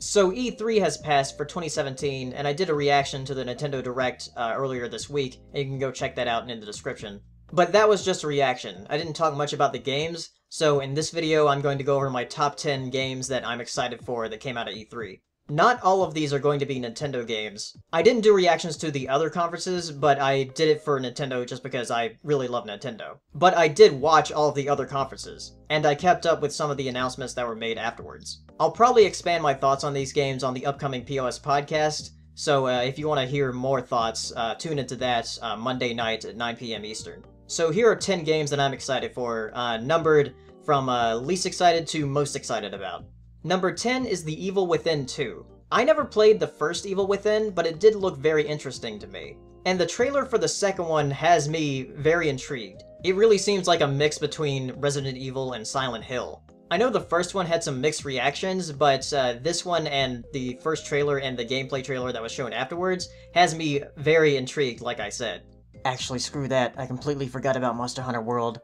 So E3 has passed for 2017, and I did a reaction to the Nintendo Direct earlier this week, and you can go check that out in the description. But that was just a reaction. I didn't talk much about the games, so in this video I'm going to go over my top 10 games that I'm excited for that came out at E3. Not all of these are going to be Nintendo games. I didn't do reactions to the other conferences, but I did it for Nintendo just because I really love Nintendo. But I did watch all of the other conferences, and I kept up with some of the announcements that were made afterwards. I'll probably expand my thoughts on these games on the upcoming POS podcast, so if you want to hear more thoughts, tune into that Monday night at 9 p.m. Eastern. So here are 10 games that I'm excited for, numbered from least excited to most excited about. Number 10 is The Evil Within 2. I never played the first Evil Within, but it did look very interesting to me. And the trailer for the second one has me very intrigued. It really seems like a mix between Resident Evil and Silent Hill. I know the first one had some mixed reactions, but this one and the first trailer and the gameplay trailer that was shown afterwards has me very intrigued, like I said. Actually, screw that. I completely forgot about Monster Hunter World.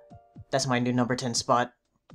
That's my new number 10 spot.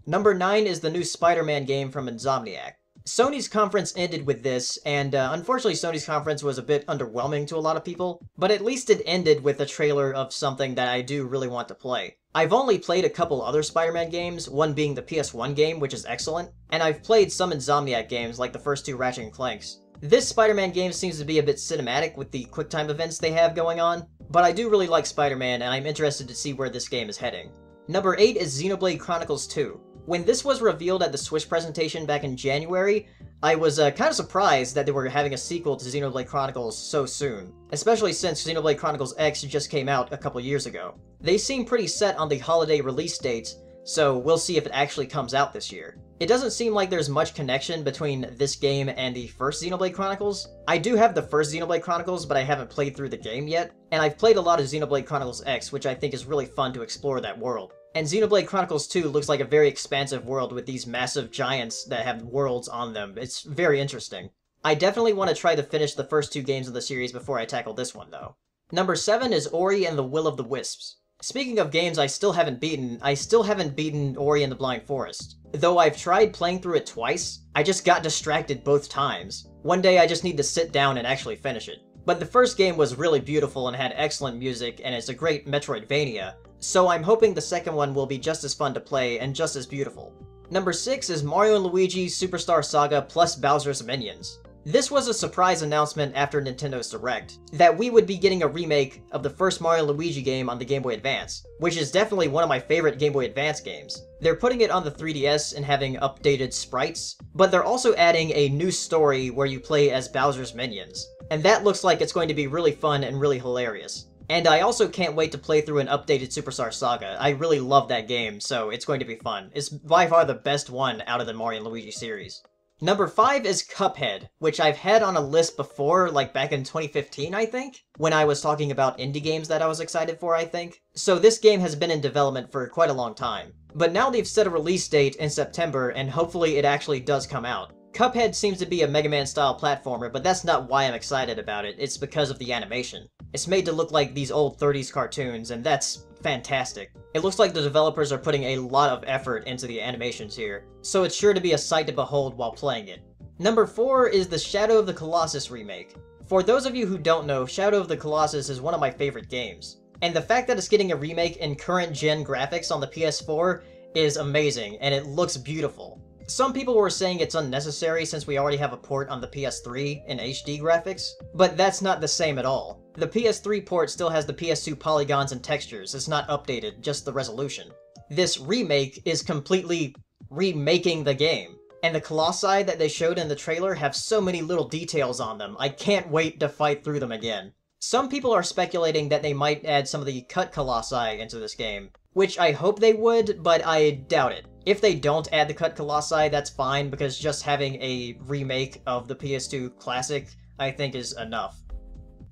Number 9 is the new Spider-Man game from Insomniac. Sony's conference ended with this, and unfortunately Sony's conference was a bit underwhelming to a lot of people, but at least it ended with a trailer of something that I do really want to play. I've only played a couple other Spider-Man games, one being the PS1 game, which is excellent, and I've played some Insomniac games like the first two Ratchet & Clanks. This Spider-Man game seems to be a bit cinematic with the QuickTime events they have going on, but I do really like Spider-Man and I'm interested to see where this game is heading. Number 8 is Xenoblade Chronicles 2. When this was revealed at the Switch presentation back in January, I was kind of surprised that they were having a sequel to Xenoblade Chronicles so soon, especially since Xenoblade Chronicles X just came out a couple years ago. They seem pretty set on the holiday release date, so we'll see if it actually comes out this year. It doesn't seem like there's much connection between this game and the first Xenoblade Chronicles. I do have the first Xenoblade Chronicles, but I haven't played through the game yet, and I've played a lot of Xenoblade Chronicles X, which I think is really fun to explore that world. And Xenoblade Chronicles 2 looks like a very expansive world with these massive giants that have worlds on them. It's very interesting. I definitely want to try to finish the first two games of the series before I tackle this one, though. Number 7 is Ori and the Will of the Wisps. Speaking of games I still haven't beaten Ori and the Blind Forest. Though I've tried playing through it twice, I just got distracted both times. One day I just need to sit down and actually finish it. But the first game was really beautiful and had excellent music, and it's a great Metroidvania, so I'm hoping the second one will be just as fun to play and just as beautiful. Number 6 is Mario & Luigi Superstar Saga plus Bowser's Minions. This was a surprise announcement after Nintendo's Direct, that we would be getting a remake of the first Mario & Luigi game on the Game Boy Advance, which is definitely one of my favorite Game Boy Advance games. They're putting it on the 3DS and having updated sprites, but they're also adding a new story where you play as Bowser's Minions, and that looks like it's going to be really fun and really hilarious. And I also can't wait to play through an updated Superstar Saga. I really love that game, so it's going to be fun. It's by far the best one out of the Mario & Luigi series. Number 5 is Cuphead, which I've had on a list before, like back in 2015, I think? When I was talking about indie games that I was excited for, I think. So this game has been in development for quite a long time. But now they've set a release date in September, and hopefully it actually does come out. Cuphead seems to be a Mega Man-style platformer, but that's not why I'm excited about it, it's because of the animation. It's made to look like these old 30s cartoons, and that's fantastic. It looks like the developers are putting a lot of effort into the animations here, so it's sure to be a sight to behold while playing it. Number 4 is the Shadow of the Colossus remake. For those of you who don't know, Shadow of the Colossus is one of my favorite games, and the fact that it's getting a remake in current-gen graphics on the PS4 is amazing, and it looks beautiful. Some people were saying it's unnecessary since we already have a port on the PS3 in HD graphics, but that's not the same at all. The PS3 port still has the PS2 polygons and textures, it's not updated, just the resolution. This remake is completely remaking the game, and the Colossi that they showed in the trailer have so many little details on them, I can't wait to fight through them again. Some people are speculating that they might add some of the cut Colossi into this game, which I hope they would, but I doubt it. If they don't add the cut Colossi, that's fine, because just having a remake of the PS2 classic, I think, is enough.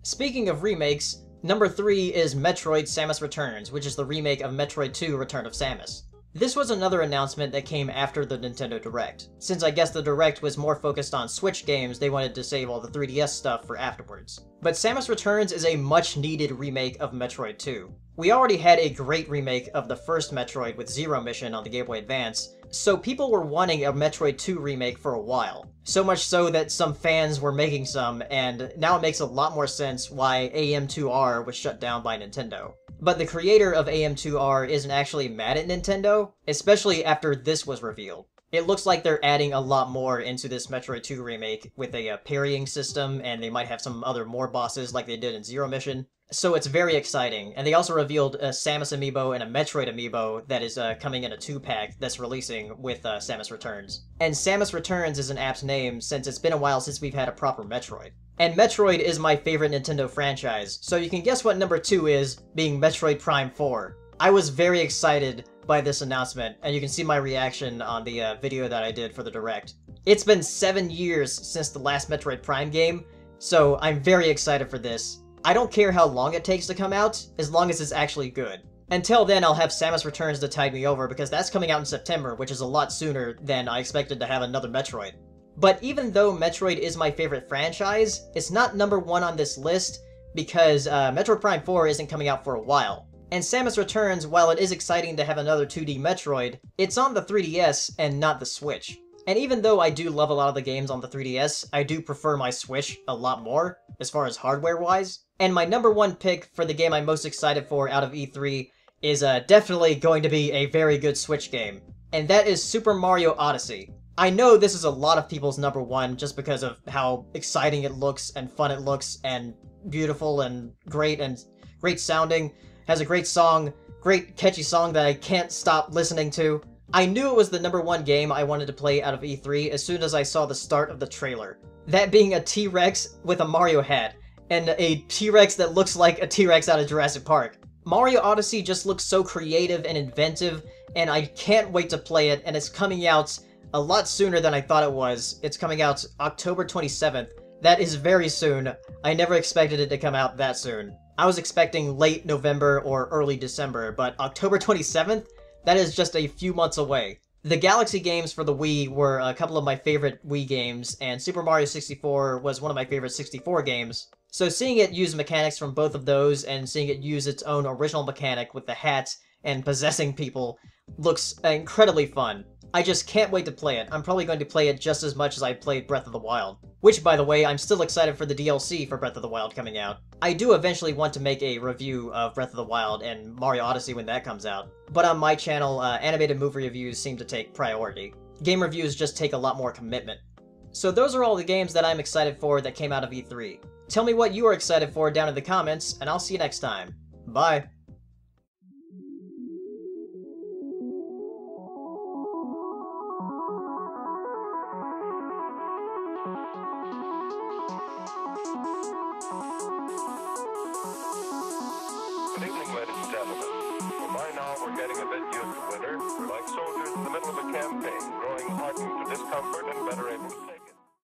Speaking of remakes, number 3 is Metroid Samus Returns, which is the remake of Metroid 2 Return of Samus. This was another announcement that came after the Nintendo Direct. Since I guess the Direct was more focused on Switch games, they wanted to save all the 3DS stuff for afterwards. But Samus Returns is a much-needed remake of Metroid 2. We already had a great remake of the first Metroid with Zero Mission on the Game Boy Advance, so people were wanting a Metroid 2 remake for a while. So much so that some fans were making some, and now it makes a lot more sense why AM2R was shut down by Nintendo. But the creator of AM2R isn't actually mad at Nintendo, especially after this was revealed. It looks like they're adding a lot more into this Metroid 2 remake with a parrying system, and they might have some other more bosses like they did in Zero Mission. So it's very exciting. And they also revealed a Samus amiibo and a Metroid amiibo that is coming in a 2-pack that's releasing with Samus Returns. And Samus Returns is an apt name since it's been a while since we've had a proper Metroid. And Metroid is my favorite Nintendo franchise, so you can guess what number 2 is, being Metroid Prime 4. I was very excited by this announcement, and you can see my reaction on the video that I did for the Direct. It's been 7 years since the last Metroid Prime game, so I'm very excited for this. I don't care how long it takes to come out, as long as it's actually good. Until then, I'll have Samus Returns to tide me over, because that's coming out in September, which is a lot sooner than I expected to have another Metroid. But even though Metroid is my favorite franchise, it's not number 1 on this list, because Metroid Prime 4 isn't coming out for a while. And Samus Returns, while it is exciting to have another 2D Metroid, it's on the 3DS and not the Switch. And even though I do love a lot of the games on the 3DS, I do prefer my Switch a lot more, as far as hardware-wise. And my number 1 pick for the game I'm most excited for out of E3 is definitely going to be a very good Switch game. And that is Super Mario Odyssey. I know this is a lot of people's number 1 just because of how exciting it looks and fun it looks and beautiful and great sounding. Has a great song, great catchy song that I can't stop listening to. I knew it was the number 1 game I wanted to play out of E3 as soon as I saw the start of the trailer. That being a T-Rex with a Mario hat, and a T-Rex that looks like a T-Rex out of Jurassic Park. Mario Odyssey just looks so creative and inventive, and I can't wait to play it, and it's coming out a lot sooner than I thought it was. It's coming out October 27th. That is very soon. I never expected it to come out that soon. I was expecting late November or early December, but October 27th? That is just a few months away. The Galaxy games for the Wii were a couple of my favorite Wii games, and Super Mario 64 was one of my favorite 64 games. So seeing it use mechanics from both of those, and seeing it use its own original mechanic with the hat and possessing people, looks incredibly fun. I just can't wait to play it. I'm probably going to play it just as much as I played Breath of the Wild. Which, by the way, I'm still excited for the DLC for Breath of the Wild coming out. I do eventually want to make a review of Breath of the Wild and Mario Odyssey when that comes out. But on my channel, animated movie reviews seem to take priority. Game reviews just take a lot more commitment. So those are all the games that I'm excited for that came out of E3. Tell me what you are excited for down in the comments, and I'll see you next time. Bye! Good evening, ladies and gentlemen. Well, by now we're getting a bit used to winter. We're like soldiers in the middle of a campaign, growing hardened to discomfort and better able to take